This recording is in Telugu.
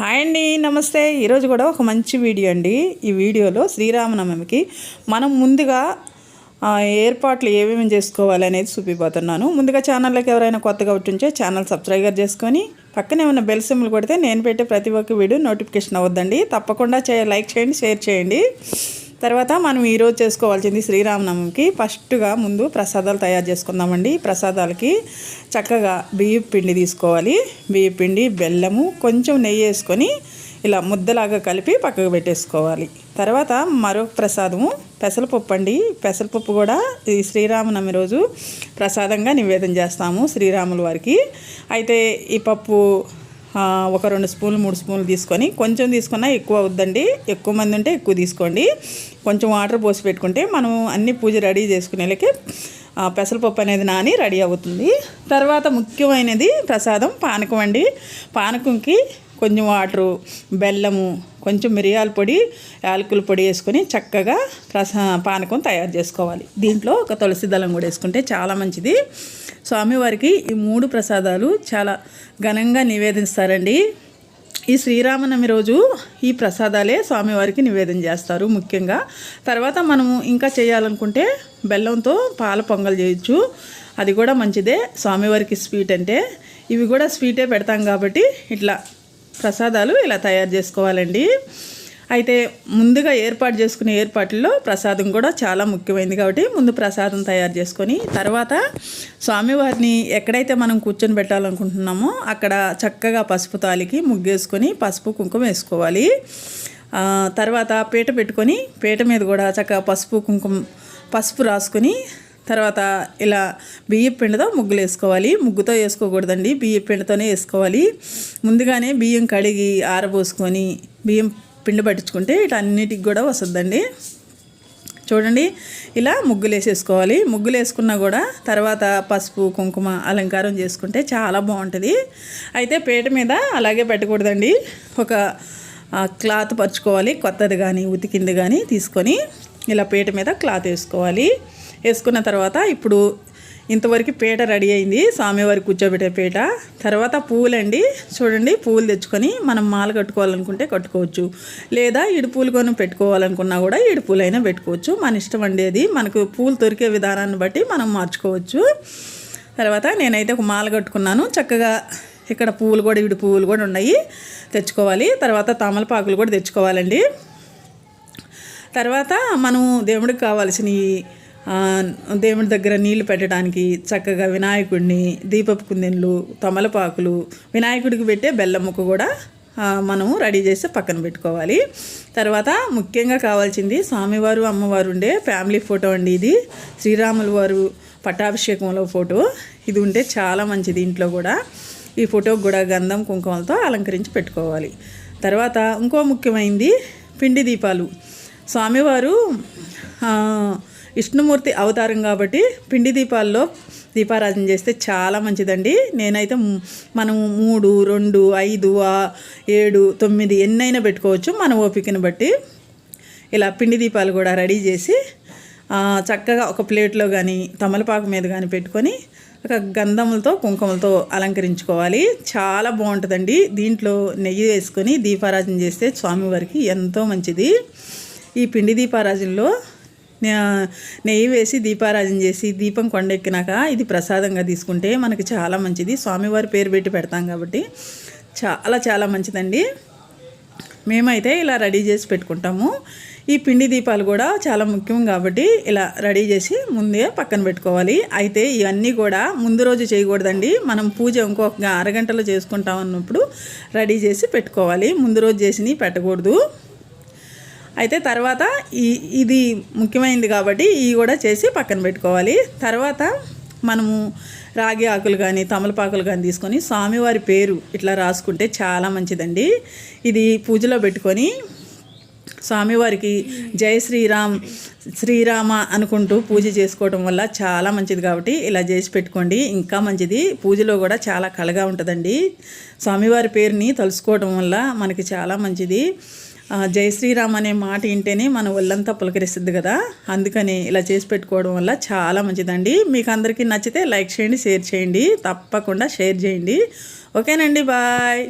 హాయ్ అండి, నమస్తే. ఈరోజు కూడా ఒక మంచి వీడియో అండి. ఈ వీడియోలో శ్రీరామనవమికి మనం ముందుగా ఏర్పాట్లు ఏమేమి చేసుకోవాలి అనేది చూపిపోతున్నాను. ముందుగా ఛానల్లోకి ఎవరైనా కొత్తగా ఉంటుంటే ఛానల్ సబ్స్క్రైబర్ చేసుకొని పక్కనే ఉన్న బెల్ సింబల్ కొడితే నేను పెట్టే ప్రతి ఒక్క వీడియో నోటిఫికేషన్ అవ్వద్దండి. తప్పకుండా లైక్ చేయండి, షేర్ చేయండి. తర్వాత మనం ఈరోజు చేసుకోవాల్సింది శ్రీరామనవమికి ఫస్ట్గా ముందు ప్రసాదాలు తయారు చేసుకుందామండి. ప్రసాదాలకి చక్కగా బియ్యం పిండి తీసుకోవాలి. బియ్యం పిండి, బెల్లము, కొంచెం నెయ్యి వేసుకొని ఇలా ముద్దలాగా కలిపి పక్కకు పెట్టేసుకోవాలి. తర్వాత మరొక ప్రసాదము పెసరపప్పు అండి. పెసరపప్పు కూడా ఈ శ్రీరామనవమి రోజు ప్రసాదంగా నివేదన చేస్తాము శ్రీరాముల వారికి. అయితే ఈ పప్పు ఒక 2 స్పూన్లు 3 స్పూన్లు తీసుకొని, కొంచెం తీసుకున్నా ఎక్కువ అవుద్దండి. ఎక్కువ మంది ఉంటే ఎక్కువ తీసుకోండి. కొంచెం వాటర్ పోసి పెట్టుకుంటే మనం అన్ని పూజ రెడీ చేసుకునేలకి పెసరపప్పు అనేది నాని రెడీ అవుతుంది. తర్వాత ముఖ్యమైనది ప్రసాదం పానకం అండి. పానకంకి కొంచెం వాటరు, బెల్లము, కొంచెం మిరియాల పొడి, యాలకుల పొడి వేసుకొని చక్కగా పానకం తయారు చేసుకోవాలి. దీంట్లో ఒక తులసి దళం కూడా వేసుకుంటే చాలా మంచిది. స్వామివారికి ఈ 3 ప్రసాదాలు చాలా ఘనంగా నివేదిస్తారండి. ఈ శ్రీరామనవమి రోజు ఈ ప్రసాదాలే స్వామివారికి నివేదన చేస్తారు ముఖ్యంగా. తర్వాత మనము ఇంకా చేయాలనుకుంటే బెల్లంతో పాల పొంగల్ చేయొచ్చు, అది కూడా మంచిదే. స్వామివారికి స్వీట్ అంటే ఇవి కూడా స్వీటే పెడతాం కాబట్టి ఇట్లా ప్రసాదాలు ఇలా తయారు చేసుకోవాలండి. అయితే ముందుగా ఏర్పాటు చేసుకునే ఏర్పాట్లలో ప్రసాదం కూడా చాలా ముఖ్యమైనది కాబట్టి ముందు ప్రసాదం తయారు చేసుకొని తర్వాత స్వామివారిని ఎక్కడైతే మనం కూర్చొని పెట్టాలనుకుంటున్నామో అక్కడ చక్కగా పసుపు తాలికి ముగ్గేసుకొని పసుపు కుంకుమ వేసుకోవాలి. తర్వాత పీట పెట్టుకొని పీట మీద కూడా చక్కగా పసుపు రాసుకొని తర్వాత ఇలా బియ్యం పిండితో ముగ్గులు వేసుకోవాలి. ముగ్గుతో వేసుకోకూడదండి, బియ్యం పిండితోనే వేసుకోవాలి. ముందుగానే బియ్యం కడిగి ఆరబోసుకొని బియ్యం పిండి పట్టించుకుంటే వీటన్నిటికి కూడా వస్తుందండి. చూడండి, ఇలా ముగ్గులు వేసేసుకోవాలి. ముగ్గులు వేసుకున్నా కూడా తర్వాత పసుపు కుంకుమ అలంకారం చేసుకుంటే చాలా బాగుంటుంది. అయితే పీట మీద అలాగే పెట్టకూడదండి, ఒక క్లాత్ పరుచుకోవాలి. కొత్తది కానీ ఉతికింది కానీ తీసుకొని ఇలా పీట మీద క్లాత్ వేసుకోవాలి. వేసుకున్న తర్వాత ఇప్పుడు ఇంతవరకు పీట రెడీ అయింది, స్వామివారికి కూర్చోబెట్టే పీట. తర్వాత పూలండి, చూడండి, పూలు తెచ్చుకొని మనం మాల కట్టుకోవాలనుకుంటే కట్టుకోవచ్చు, లేదా ఇడుపూలు కొని పెట్టుకోవాలనుకున్నా కూడా ఇడుపూలైనా పెట్టుకోవచ్చు. మన ఇష్టం అండి, అది మనకు పూలు దొరికే విధానాన్ని బట్టి మనం మార్చుకోవచ్చు. తర్వాత నేనైతే ఒక మాల కట్టుకున్నాను. చక్కగా ఇక్కడ పువ్వులు కూడా ఇడు పువ్వులు కూడా ఉన్నాయి, తెచ్చుకోవాలి. తర్వాత తమలపాకులు కూడా తెచ్చుకోవాలండి. తర్వాత మనం దేవుడికి కావాల్సిన దేవుడి దగ్గర నీళ్లు పెట్టడానికి చక్కగా వినాయకుడిని, దీపపు కుందెన్లు, తమలపాకులు, వినాయకుడికి పెట్టే బెల్లం ముక్క కూడా మనము రెడీ చేసి పక్కన పెట్టుకోవాలి. తర్వాత ముఖ్యంగా కావాల్సింది స్వామివారు అమ్మవారు ఉండే ఫ్యామిలీ ఫోటో అండి. ఇది శ్రీరాముల వారు పట్టాభిషేకంలో ఫోటో. ఇది ఉంటే చాలా మంచిది. ఇంట్లో కూడా ఈ ఫోటోకి కూడా గంధం కుంకుమలతో అలంకరించి పెట్టుకోవాలి. తర్వాత ఇంకో ముఖ్యమైనది పిండి దీపాలు. స్వామివారు విష్ణుమూర్తి అవతారం కాబట్టి పిండి దీపాల్లో దీపారాధన చేస్తే చాలా మంచిదండి. నేనైతే మనం 3, 2, 5, 7, 9 ఎన్నైనా పెట్టుకోవచ్చు మన ఓపికను బట్టి. ఇలా పిండి దీపాలు కూడా రెడీ చేసి చక్కగా ఒక ప్లేట్లో కానీ తమలపాకు మీద కానీ పెట్టుకొని ఒక గంధములతో కుంకుమలతో అలంకరించుకోవాలి. చాలా బాగుంటుందండి. దీంట్లో నెయ్యి వేసుకొని దీపారాధన చేస్తే స్వామివారికి ఎంతో మంచిది. ఈ పిండి దీపారాధనలో నెయ్యి వేసి దీపారాధన చేసి దీపం కొండెక్కినాక ఇది ప్రసాదంగా తీసుకుంటే మనకి చాలా మంచిది. స్వామివారి పేరు పెట్టి పెడతాం కాబట్టి చాలా చాలా మంచిదండి. మేమైతే ఇలా రెడీ చేసి పెట్టుకుంటాము. ఈ పిండి దీపాలు కూడా చాలా ముఖ్యం కాబట్టి ఇలా రెడీ చేసి ముందే పక్కన పెట్టుకోవాలి. అయితే ఇవన్నీ కూడా ముందు రోజు చేయకూడదండి. మనం పూజ ఇంకొక అరగంటలో చేసుకుంటాం అన్నప్పుడు రెడీ చేసి పెట్టుకోవాలి. ముందు రోజు చేసినవి పెట్టకూడదు. అయితే తర్వాత ఇది ముఖ్యమైనది కాబట్టి ఇవి కూడా చేసి పక్కన పెట్టుకోవాలి. తర్వాత మనము రాగి ఆకులు కానీ తమలపాకులు కానీ తీసుకొని స్వామివారి పేరు ఇట్లా రాసుకుంటే చాలా మంచిదండి. ఇది పూజలో పెట్టుకొని స్వామివారికి జై శ్రీరామ అనుకుంటూ పూజ చేసుకోవడం వల్ల చాలా మంచిది కాబట్టి ఇలా చేసి పెట్టుకోండి, ఇంకా మంచిది. పూజలో కూడా చాలా కళగా ఉంటుందండి. స్వామివారి పేరుని తలుసుకోవడం వల్ల మనకి చాలా మంచిది. జై శ్రీరామ్ అనే మాట వింటేనే మన ఒళ్ళంతా పులకరిస్తుంది కదా, అందుకని ఇలా చేసి పెట్టుకోవడం వల్ల చాలా మంచిదండి. మీకు అందరికీ నచ్చితే లైక్ చేయండి, షేర్ చేయండి, తప్పకుండా షేర్ చేయండి. ఓకేనండి, బాయ్.